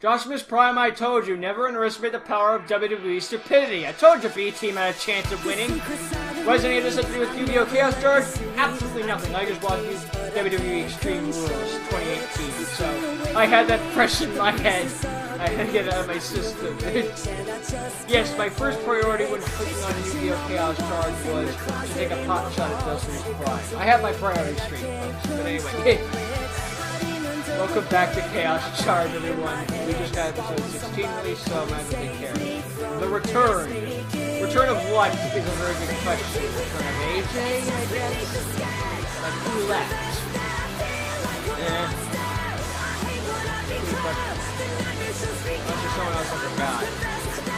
Josh Miss Prime, I told you, never underestimate the power of WWE stupidity. I told you B-Team had a chance of winning. What does any of this have to do with Yu-Gi-Oh! Chaoscharge? Absolutely nothing. I just watched WWE Extreme Rules 2018, so I had that fresh in my head. I had to get it out of my system. Yes, my first priority when clicking on Yu-Gi-Oh! Chaoscharge was to take a pot shot at Josh Miss Prime. I have my priorities straight, folks. But anyway, welcome back to Chaoscharge, everyone. We just got episode 16 released, so I'm going to take care of it. The return. Return of what is a very good question. Return of AJ, I guess? Like, who left? Unless someone else I forgot.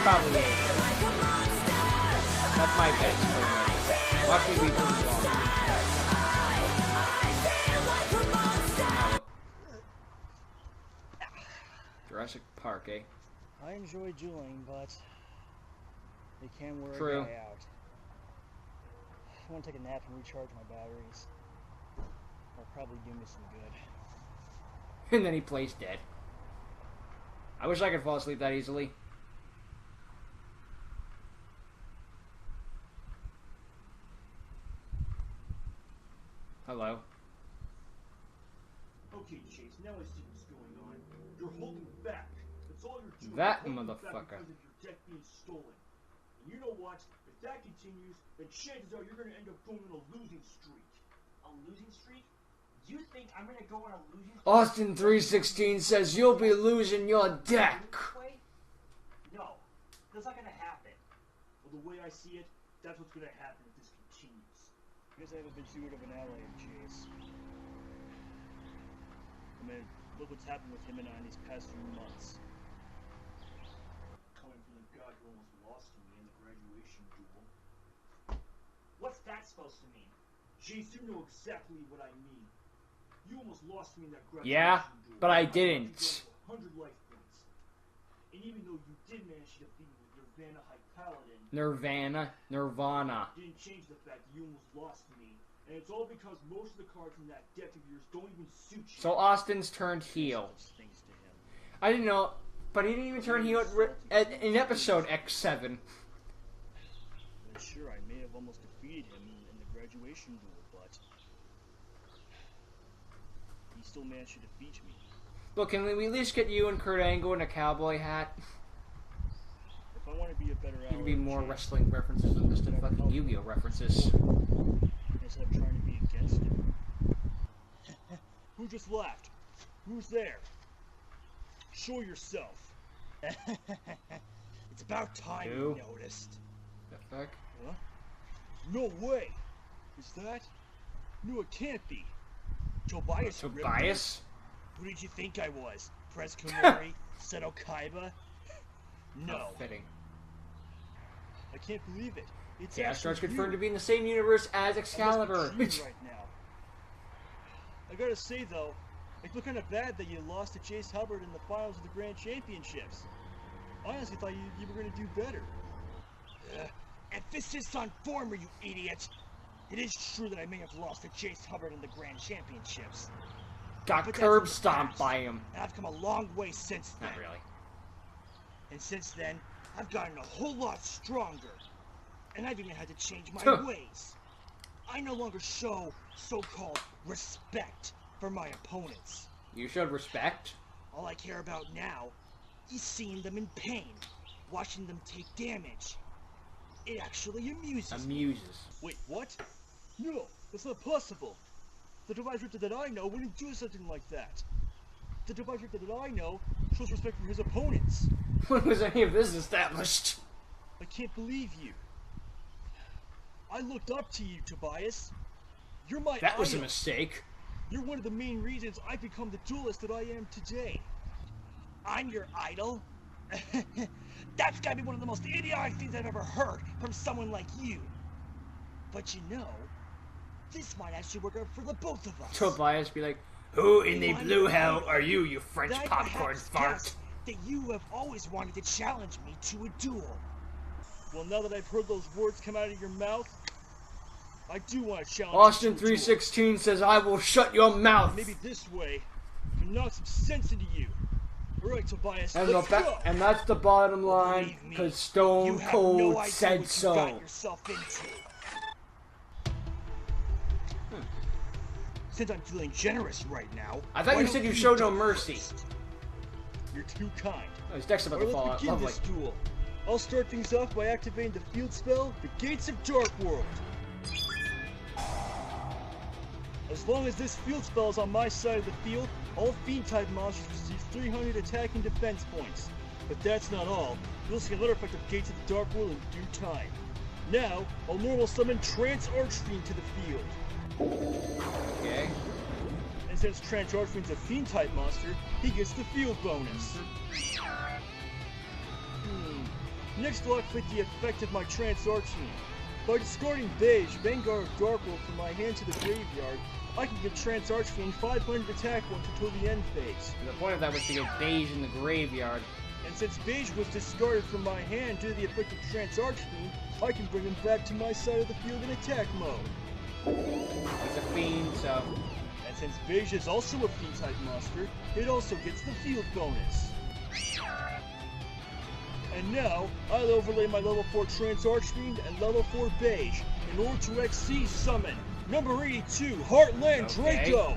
Probably AJ. That's my guess. Watch me be pretty long. Jurassic Park, eh? I enjoy dueling, but they can wear True. a guy out. I want to take a nap and recharge my batteries. That'll probably do me some good. And then he plays dead. I wish I could fall asleep that easily. Hello. Okay, Chase, now I see what's going on. You're holding back. That's all you're doing. That You're holding motherfucker. back because of your deck being stolen. And you know what? If that continues, then chances are you're going to end up going on a losing streak. A losing streak? You think I'm gonna go on a losing streak? Austin 316 says you'll be losing your deck. No, that's not gonna happen. Well, the way I see it, that's what's going to happen if this continues. I guess I haven't been too good of an ally of Chase. I mean, look what's happened with him and I in these past few months. Coming from the guy who almost lost to me in the graduation duel. What's that supposed to mean? Chase, you know exactly what I mean. You almost lost me in that graduation Yeah, duel. but I didn't. 100 life points. And even though you did manage to defeat me with your Vanna High Paladin, Nirvana. didn't change the fact that you almost lost to me. And it's all because most of the cards from that deck of yours don't even suit you. So Austin's turned heel. Those things to him. I didn't know, but he didn't even turn heel in episode X7. And sure, I may have almost defeated him in the graduation duel, but he still managed to defeat me. Look, can we at least get you and Kurt Angle in a cowboy hat? If I want to be a better ally, There could be more Chase, wrestling references than just the fucking Yu-Gi-Oh references. instead of trying to be against him. Who just left? Who's there? Show yourself. It's about time Who? you noticed. The fuck? Huh? No way. Is that? No, it can't be. Tobias. Tobias? Who did you think I was? Prez Kumori? Seto Kaiba? No. How fitting. I can't believe it. It's Chaoscharge actually confirmed you. to be in the same universe as I must be Excalibur. dreaming right now. I gotta say though, I feel kind of bad that you lost to Chase Hubbard in the finals of the Grand Championships. I honestly thought you were gonna do better. Emphasis on former, you idiot! It is true that I may have lost to Chase Hubbard in the Grand Championships. Got But that's curb in the stomped past, by him. And I've come a long way since then. Not really. And since then, I've gotten a whole lot stronger. And I've even had to change my ways. I no longer show so-called respect for my opponents. You showed respect. All I care about now is seeing them in pain, watching them take damage. It actually amuses me. Amuses. Wait, what? No, that's not possible. The Tobias Ripta that I know wouldn't do something like that. The Tobias Ripta that I know shows respect for his opponents. When was any of this established? I can't believe you. I looked up to you, Tobias. You're my That was a idol. mistake. You're one of the main reasons I've become the duelist that I am today. I'm your idol? That's gotta be one of the most idiotic things I've ever heard from someone like you. But you know, this might actually work out for the both of us. Tobias be like, who in the I'm blue your hell idol. are you, you French Then I popcorn perhaps fart? guessed that you have always wanted to challenge me to a duel. Well, now that I've heard those words come out of your mouth, I do want to challenge Austin you to a duel. 316 says, I will shut your mouth. Maybe this way I can knock some sense into you. Alright, Tobias, And, let's go! and that's the bottom line, Believe me, because you Stone have Cold no idea said what you so. got yourself into. Since I'm feeling generous right now, I thought why you don't said you showed no go mercy. first? You're too kind. Oh, his deck's about to Alright, fall let's out. begin Lovely. this duel. I'll start things off by activating the field spell, the Gates of Dark World. As long as this field spell is on my side of the field, all Fiend-type monsters receive 300 attack and defense points. But that's not all. You'll see another effect of Gates of the Dark World in due time. Now, I'll normal summon Trance Archfiend to the field. Okay. And since Trance Archfiend's a Fiend-type monster, he gets the field bonus. Next, I'll activate the effect of my Trance Archfiend. By discarding Beige, Vanguard of Darkworld from my hand to the graveyard, I can give Trance Archfiend 500 attack points until the end phase. And the point of that was to get Beige in the graveyard. And since Beige was discarded from my hand due to the effect of Trance Archfiend, I can bring him back to my side of the field in attack mode. He's a fiend, so... And since Beige is also a Fiend-type monster, it also gets the field bonus. And now, I'll overlay my level 4 Trance Archfiend and level 4 Beige in order to XC summon number 82, Heartland Okay. Draco!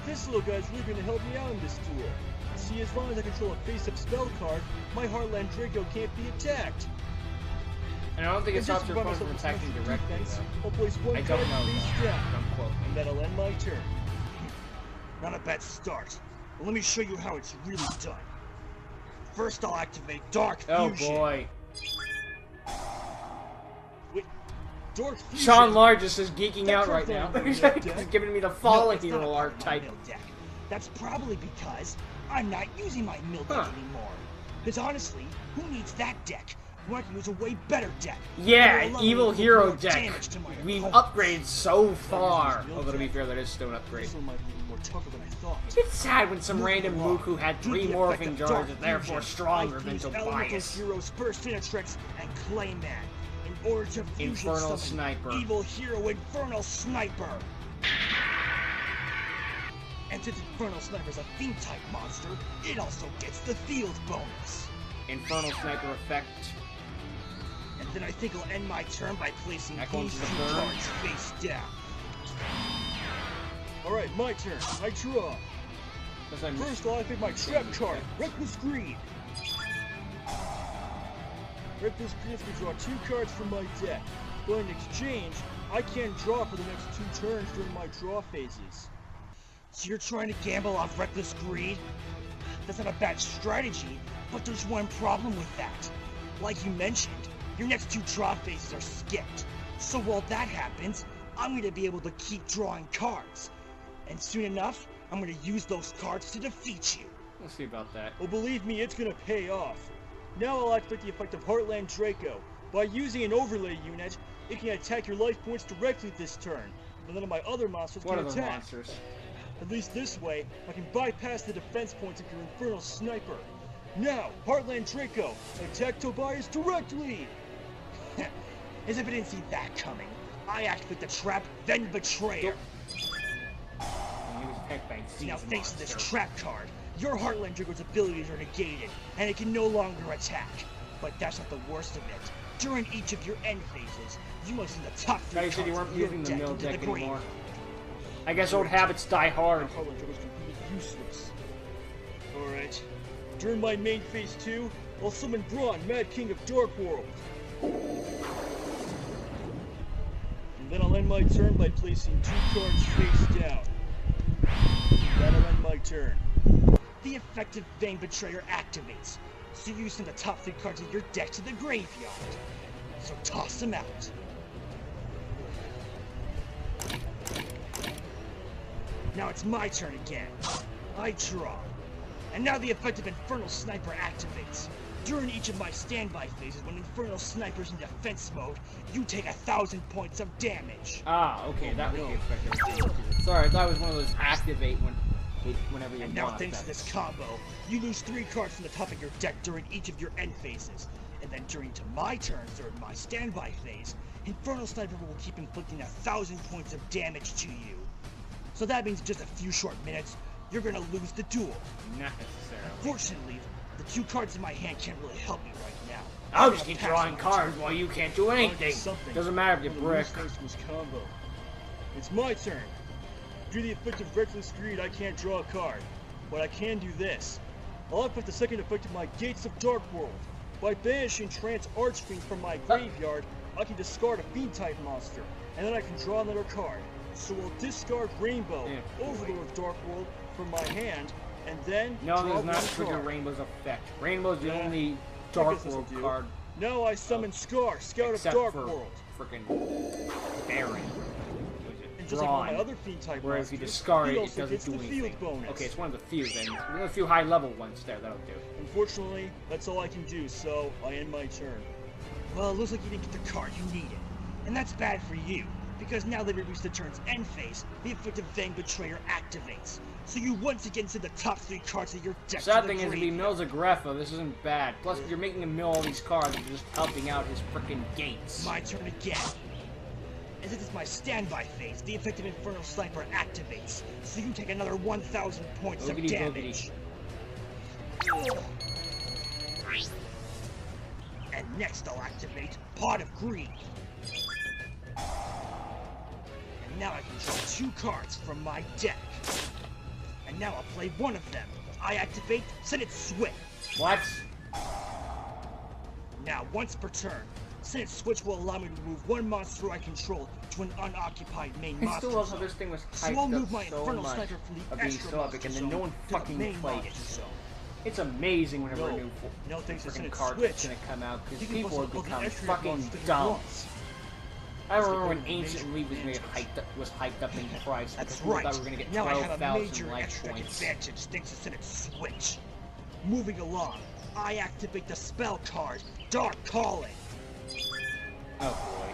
This little guy's really going to help me out in this duel. See, as long as I control a face-up spell card, my Heartland Draco can't be attacked. And I don't think it And stops just your to opponent run from myself attacking with directly, defense, though. I'll place one I card don't know, face though. down, Don't quote me. and that'll end my turn. Not a bad start. But let me show you how it's really done. First, I'll activate Dark Oh Fusion. boy. Wait, Dark Fusion. Sean Largest is geeking That's out right now. something He's on your deck. giving me the No, Fallen it's not a Hero part of my archetype. mill deck. That's probably because I'm not using my mill deck Huh. anymore. Because honestly, who needs that deck when I can use a way better deck? Yeah, That'll allow me Evil to do Hero more deck. damage to my We've opponents. upgraded so far. Mill Although to be deck. fair, that is still an upgrade. This one might be more tougher than I thought. It's sad when some Moving random along, Mook who had due to 3 the effect morphing of jars Dark is therefore Fusion, stronger I than fuse Elemental Tobias. Heroes, Burstinatrix, and Clayman in order to fusion Infernal summon Sniper. Evil Hero Infernal Sniper. And since Infernal Sniper is a Fiend-type monster, it also gets the field bonus. Infernal Sniper effect. And then I think I'll end my turn by placing Echo these into two the burn. cards face down. Alright, my turn. I draw. Because I'm First, I'll activate my trap card, Reckless Greed. Reckless Greed can draw 2 cards from my deck, but in exchange, I can't draw for the next 2 turns during my draw phases. So you're trying to gamble off Reckless Greed? That's not a bad strategy, but there's one problem with that. Like you mentioned, your next 2 draw phases are skipped. So while that happens, I'm going to be able to keep drawing cards. And soon enough, I'm going to use those cards to defeat you. We'll see about that. Well, believe me, it's going to pay off. Now I'll activate the effect of Heartland Draco. By using an overlay unit, it can attack your life points directly this turn, but none of my other monsters What can are the attack. monsters? At least this way, I can bypass the defense points of your Infernal Sniper. Now, Heartland Draco, attack Tobias directly! As if I didn't see that coming, I activate the trap, then Betrayer. And he was attacked by a Now season thanks to this monster. trap card, your Heartland Draco's abilities are negated, and it can no longer attack. But that's not the worst of it. During each of your end phases, you must send the top 3 Guys said cards you weren't of your using the deck mill into deck the anymore. graveyard. I guess old habits die hard. Heartland Draco's completely useless. Alright. During my main phase 2, I'll summon Braun, Mad King of Dark World. And then I'll end my turn by placing 2 cards face down. That'll end my turn. The effective Vein Betrayer activates, so you send the top 3 cards of your deck to the graveyard. So toss them out. Now it's my turn again. I draw. And now the effective Infernal Sniper activates. During each of my standby phases, when Infernal Sniper's in defense mode, you take 1,000 points of damage. Ah, okay, that was the effective. Sorry, I thought it was one of those activate whenever you And now want. thanks to this combo, you lose 3 cards from the top of your deck during each of your end phases. And then during to my turns during my standby phase, Infernal Sniper will keep inflicting 1,000 points of damage to you. So that means in just a few short minutes, you're gonna lose the duel. Not necessarily. Fortunately, the 2 cards in my hand can't really help me right now. I'll I'm just gonna keep pass drawing on my cards turn. while you can't do anything. Something. Doesn't matter if you One of the brick. worst things from this combo. It's my turn. Due to the effect of Reckless Greed, I can't draw a card. But I can do this. I'll affect the second effect of my Gates of Dark World. By banishing Trance Archfiend from my graveyard, I can discard a Fiend-type monster, and then I can draw another card. So I'll discard Rainbow, Overlord of Dark World, from my hand, and then No, draw there's not one trigger card. Rainbow's effect. Rainbow's the Yeah, only I Dark guess this'll World do. card. Now I summon Scar, Scout of Except Dark for World. frickin' Baron. And just like all my Drawn. other Fiend-type Whereas if you monsters, discard he it, it also doesn't gets do the anything. field bonus. Okay, it's one of the few then. There's a few high-level ones there that'll do. Unfortunately, that's all I can do, so I end my turn. Well, it looks like you didn't get the card you needed. And that's bad for you, because now that we reach the turn's end phase, the effect of Vang Betrayer activates. So you once again send the top 3 cards of your deck Sad to the thing is, if he graveyard. mills a Greffa, this isn't bad. Plus, if you're making him mill all these cards, you're just helping out his frickin' gates. My turn again. And since it's my standby phase, the effect of Infernal Sniper activates, so you can take another 1,000 points of Boogity damage. And next I'll activate Pot of Greed. And now I can draw 2 cards from my deck. And now I'll play one of them. I activate, send it Switch. What? Now, once per turn, Senate Switch will allow me to move 1 monster I control to an unoccupied main I monster still love how zone. this thing was So I'll hyped move up my so Infernal much Sniper from the of being extra so epic, and then no one monster zone fucking to the main played it. monster zone. It's amazing whenever No. a new No thanks to freaking Senate card Switch. is gonna come out, because You can people bust have all the become extra fucking monsters at dumb. once. I remember That's when the Ancient major League was made advantage. was hyped up in price because That's people right. thought we were gonna get Now I have a 12,000 major life extra points. advantage thanks to Senate Switch. Moving along, I activate the spell card, Dark Calling. Oh boy.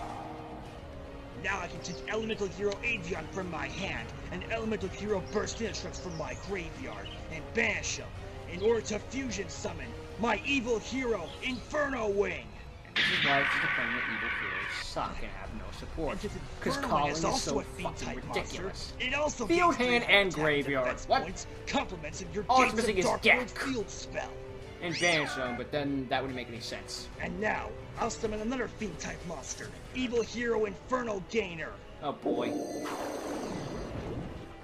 Now I can take Elemental Hero Avion from my hand and Elemental Hero Burst Indestructs from my graveyard and banish them in order to fusion summon my evil hero Inferno Wing. This is why it's disappointing that evil heroes suck and have no support. And since Because Inferno calling Wing is is also so a fiend-type fucking monster, ridiculous. it also Field gains hand 300 and attack graveyard. defense What? points, compliments of your All it's Gates missing of is Dark deck. World field spell. And banish them, but then that wouldn't make any sense. And now, I'll summon another fiend-type monster, Evil Hero Inferno Gainer. Oh boy.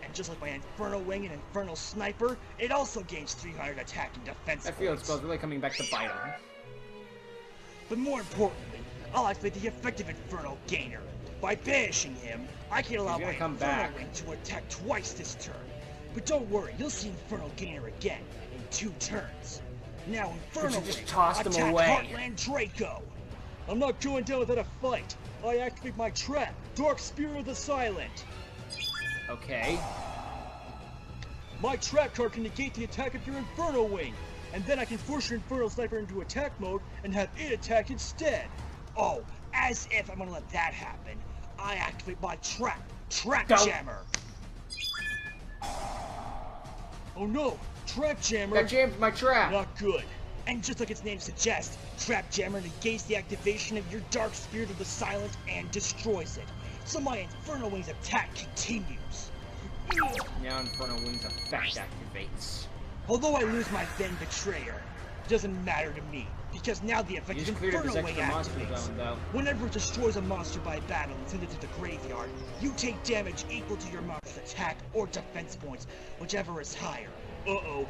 And just like my Inferno Wing and Infernal Sniper, it also gains 300 attack and defense That field points. spell's really coming back to bite him. But more importantly, I'll activate the effective Inferno Gainer. By banishing him, I can allow He's my gonna come Inferno back. Wing to attack twice this turn. But don't worry, you'll see Inferno Gainer again in 2 turns. Now Inferno you just Wing, tossed him attack away. Heartland Draco. I'm not going down without a fight. I activate my trap, Dark Spirit of the Silent. Okay. My trap card can negate the attack of your Inferno Wing, and then I can force your Infernal Sniper into attack mode and have it attack instead. Oh, as if I'm gonna let that happen, I activate my Trap Go. Jammer. Oh no, Trap Jammer! That jammed my trap. Not good. And just like its name suggests, Trap Jammer negates the activation of your Dark Spirit of the Silent and destroys it. So my Inferno Wing's attack continues. Now Inferno Wing's effect activates. Although I lose my Vang Betrayer, it doesn't matter to me, because now the You effect of just cleared up his Inferno Wing extra monster activates. zone, though. Whenever it destroys a monster by battle and sends it to the graveyard, you take damage equal to your monster's attack or defense points, whichever is higher. Uh-oh.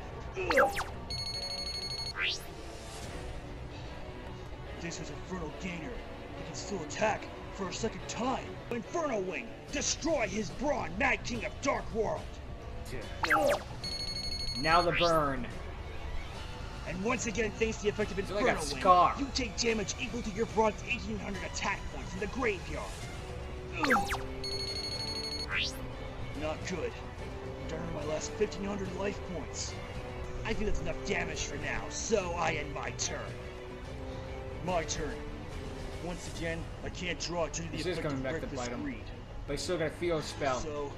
This is Inferno Gainer. He can still attack for a second time. Inferno Wing, destroy his brawn, Mad King of Dark World. Now the burn. And once again, thanks to the effect of So I Inferno got Wing, Scar. you take damage equal to your brawn's 1800 attack points in the graveyard. Not good. Down to my last 1500 life points. I think that's enough damage for now, so I end my turn. My turn. Once again, I can't draw due to the This is effect coming of back to Reckless bite him. Greed. But he's still got a field spell. So,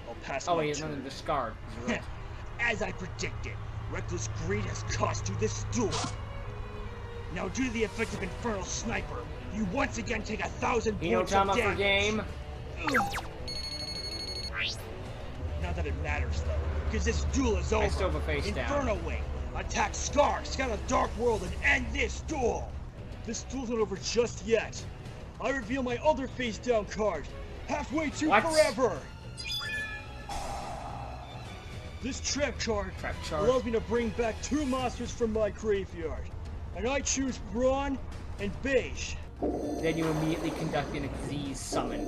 I'll pass Oh, my he has turn. nothing to discard. He's right. As I predicted, Reckless Greed has cost you this duel. Now, due to the effect of Infernal Sniper, you once again take 1,000 points of Hinotama damage. for game. Not that it matters, though, because this duel is over. I still have a face down. Inferno Wing, attack Scar, scout the Dark World, and end this duel. This duel's not over just yet. I reveal my other face down card. Halfway to What? forever. This trap card allows me to bring back 2 monsters from my graveyard. And I choose Brawn and Beige. Then you immediately conduct an Xyz summon.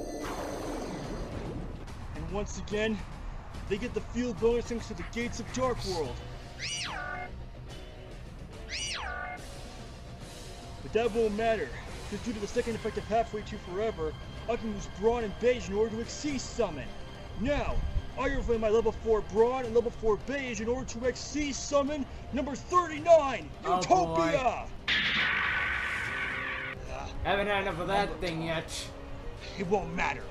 And once again, they get the field bonus thanks to the Gates of Dark World. But that won't matter, because due to the second effect of Halfway to Forever, I can use Brawn and Beige in order to Xyz summon. Now, I reveal my level 4 Brawn and level 4 Beige in order to Xyz summon number 39, Oh, Utopia! Haven't had enough of that thing yet. It won't matter.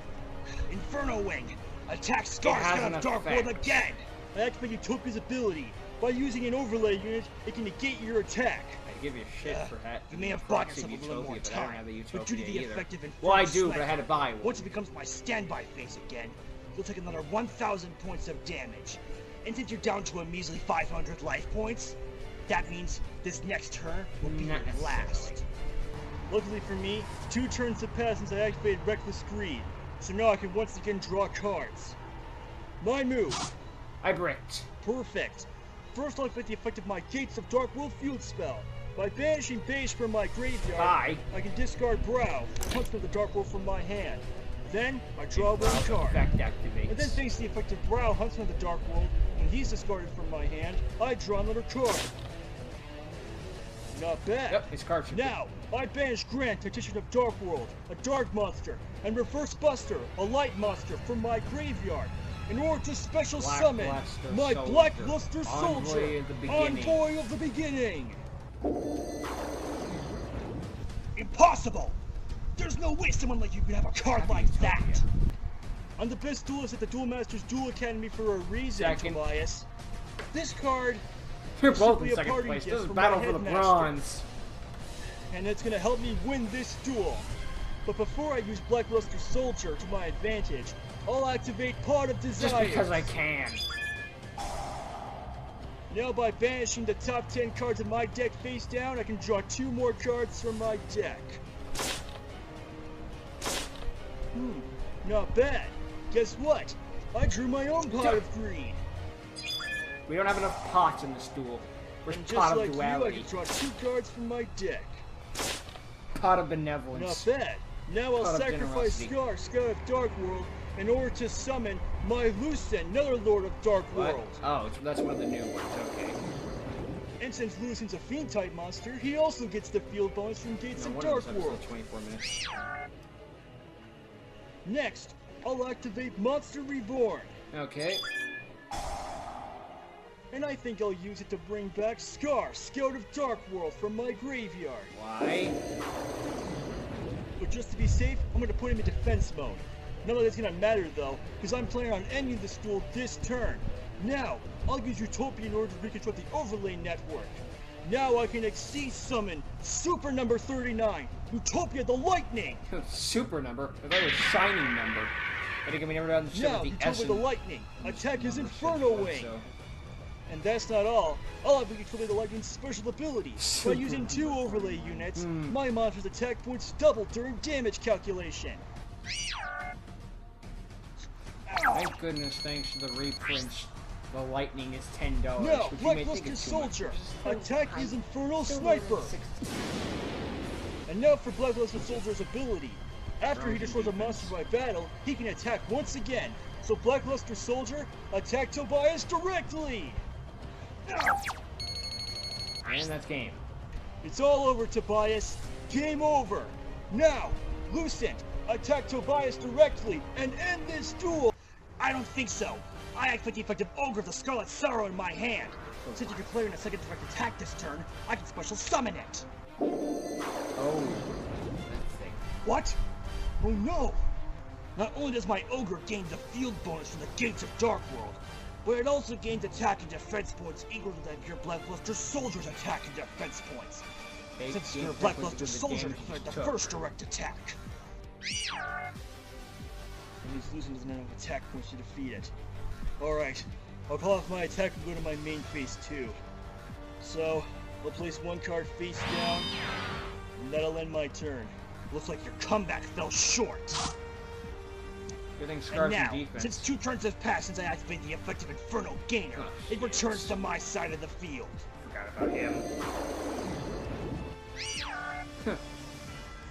Inferno Wing, attack Scar, has scout an the Dark effect. World again. I activate Utopia's ability. By using an overlay unit, it can negate your attack. I give you shit for that. You may have bought yourself a Utopia, little more but I don't time, have the but due to Utopia the either. effective Inferno Well, I do, but I Sniper, had to buy one. once it becomes my standby phase again, you'll take another 1,000 points of damage. And since you're down to a measly 500 life points, that means this next turn will be your Not necessarily. last. Luckily for me, 2 turns have passed since I activated Reckless Greed, so now I can once again draw cards. My move. I bricked. Perfect. First I'll activate the effect of my Gates of Dark World field spell. By banishing Beige from my graveyard, Bye. I can discard Brow, Huntsman of the Dark World from my hand. Then, I draw one Brow's card. effect activates. And then thanks to the effect of Brow, Huntsman of the Dark World, when he's discarded from my hand, I draw another card. Not bad. Yep, it's card trick. Now, I banish Grant, Tactician of Dark World, a dark monster, and Reverse Buster, a light monster, from my graveyard, in order to special Black summon Luster my Soldier. Black Luster Envoy Soldier, of the beginning. Envoy of the Beginning. Impossible! There's no way someone like you could have a card like that! I'm the best duelist at the Duel Masters Duel Academy for a reason, Second. Tobias. This card, You're both simply in a second party place. gift This is from battle my for the headmaster. bronze. and it's gonna help me win this duel. But before I use Black Luster Soldier to my advantage, I'll activate Pot of Desires. Just because I can. Now by banishing the top 10 cards in my deck face down, I can draw 2 more cards from my deck. Not bad. Guess what? I drew my own Pot of Greed. We don't have enough pots in this duel. Where's And pot just of like you, I duality? can draw 2 cards from my deck. Pot of benevolence. Not bad. Now I'll Pot of sacrifice generosity. Scar, Scout of Dark World, in order to summon my Lucent, another Lord of Dark What? World. Oh, that's one of the new ones. Okay. And since Lucent's a Fiend-type monster, he also gets the field bonus from Gates No of wonder Dark this episode's World. 24 minutes. Next, I'll activate Monster Reborn. Okay. And I think I'll use it to bring back Scar, Scout of Dark World, from my graveyard. Why? But just to be safe, I'm going to put him in defense mode. None of that's going to matter though, because I'm planning on ending this duel this turn. Now, I'll use Utopia in order to reconstruct the overlay network. Now I can exceed summon Super number 39, Utopia the Lightning! Super number. I thought it was shining number. I think we never done shit Now, with the S Utopia the and Lightning, attack his number Inferno shit, Wing! so- And that's not all. I'll have Utopia the Lightning's special abilities. By Super using 2 number overlay units, Hmm. my monster's attack points double during damage calculation. Thank goodness, thanks to the reprints, the lightning is $10. Now, which you Black may think Luster is too much. Soldier, Still attack high. his Infernal Still Sniper! 16. And now for Black Luster Soldier's ability. After he Rousing destroys a defense. monster by battle, he can attack once again. So Black Luster Soldier, attack Tobias directly! And that's game. It's all over, Tobias. Game over. Now, Lucent, attack Tobias directly and end this duel. I don't think so. I activate the effect of Ogre of the Scarlet Sorrow in my hand. Since you're declaring a second direct attack this turn, I can special summon it. Oh. That thing. What? Oh no! Not only does my Ogre gain the field bonus from the Gates of Dark World, but it also gains attack and defense points equal to that of your Black Luster Soldier's attack and defense points. They Since gain your Black difference Luster with the Soldier damage declared you the took. first direct attack. And he's losing his amount of attack points to defeat it. Alright, I'll call off my attack and go to my main phase 2. So, I'll place one card face down, and that'll end my turn. Looks like your comeback fell short. Good thing And Scar's now, in defense. since 2 turns have passed since I activated the effective Inferno Gainer, Oh, it returns to my side of the field. Forgot about him.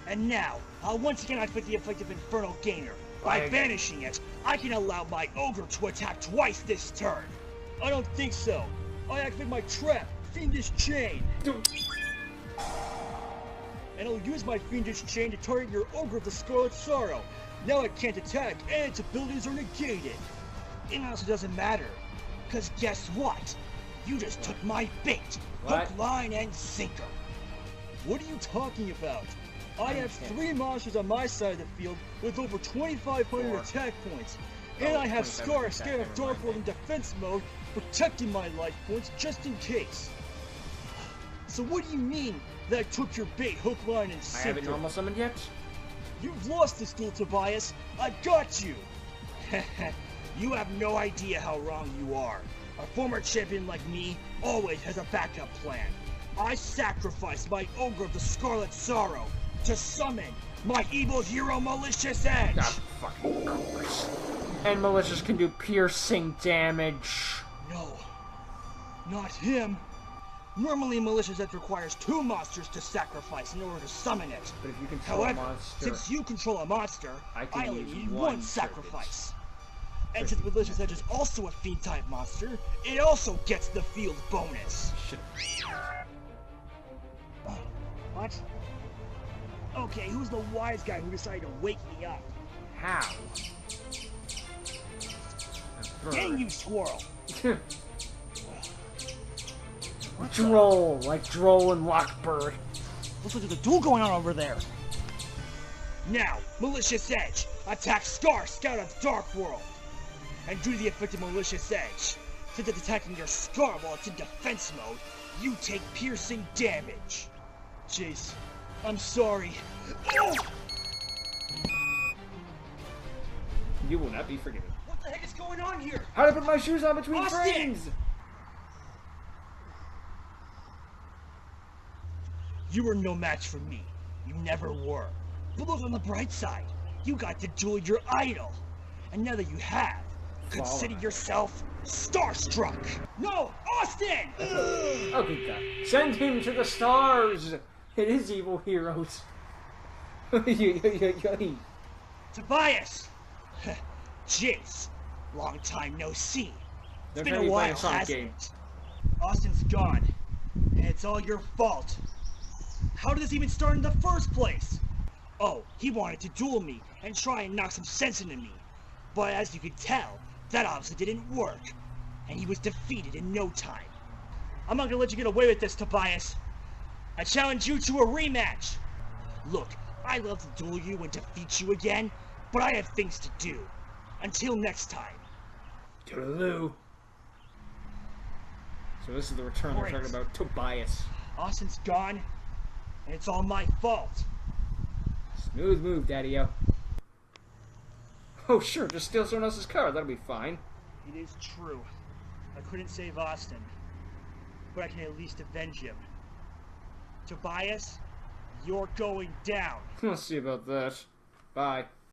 And now, I'll once again activate the effective Inferno Gainer. By Why- banishing it, I can allow my Ogre to attack twice this turn. I don't think so. I activate my trap, Fiendish Chain. And I'll use my Fiendish Chain to target your Ogre of the Scarlet Sorrow. Now it can't attack, and its abilities are negated. It also doesn't matter, because guess what? You just took my bait. What? Hook, line, and sinker. What are you talking about? I have 3 monsters on my side of the field with over 2,500 4. attack points. And Oh, I have 2,500 Scar attack, scared of never Dark mind. World in defense mode, protecting my life points just in case. So what do you mean that I took your bait, hook, line, and I sinker? haven't normal summoned yet. You've lost this duel, Tobias. I got you. You have no idea how wrong you are. A former champion like me always has a backup plan. I sacrificed my Ogre of the Scarlet Sorrow to summon my evil hero Malicious Edge. Ah, fucking course. And malicious can do piercing damage. No, not him. Normally, Malicious Edge requires 2 monsters to sacrifice in order to summon it. But if you control a However, monster, since you control a monster, I can only use need one one sacrifice. And Circuit. since Malicious Edge is also a fiend-type monster, it also gets the field bonus. shit. What? Okay, who's the wise guy who decided to wake me up? How? Dang you, squirrel! Droll, like Droll and Lockbird. Looks like there's a duel going on over there. Now, Malicious Edge, attack Scar, Scout of Dark World. And due to the effect of Malicious Edge, since it's attacking your Scar while it's in defense mode, you take piercing damage. Chase, I'm sorry. You will not be forgiven. What the heck is going on here? How to put my shoes on between Austin! frames? You were no match for me. You never were. But look on the bright side. You got to duel your idol. And now that you have, consider yourself starstruck. No, Austin! Okay, God. Send him to the stars! It is evil heroes. Tobias! Jizz, long time no see. It's They're been trying a to play a while, Sonic hasn't game. it? Austin's gone, and it's all your fault. How did this even start in the first place? Oh, he wanted to duel me and try and knock some sense into me. But as you can tell, that obviously didn't work, and he was defeated in no time. I'm not gonna let you get away with this, Tobias. I challenge you to a rematch. Look, I'd love to duel you and defeat you again, but I have things to do. Until next time. Toodaloo. So this is the return we're Great. talking about. Tobias. Austin's gone, and it's all my fault. Smooth move, Daddy-o. Oh, sure, just steal someone else's car. That'll be fine. It is true. I couldn't save Austin, but I can at least avenge him. Tobias, you're going down. We'll see about that. Bye.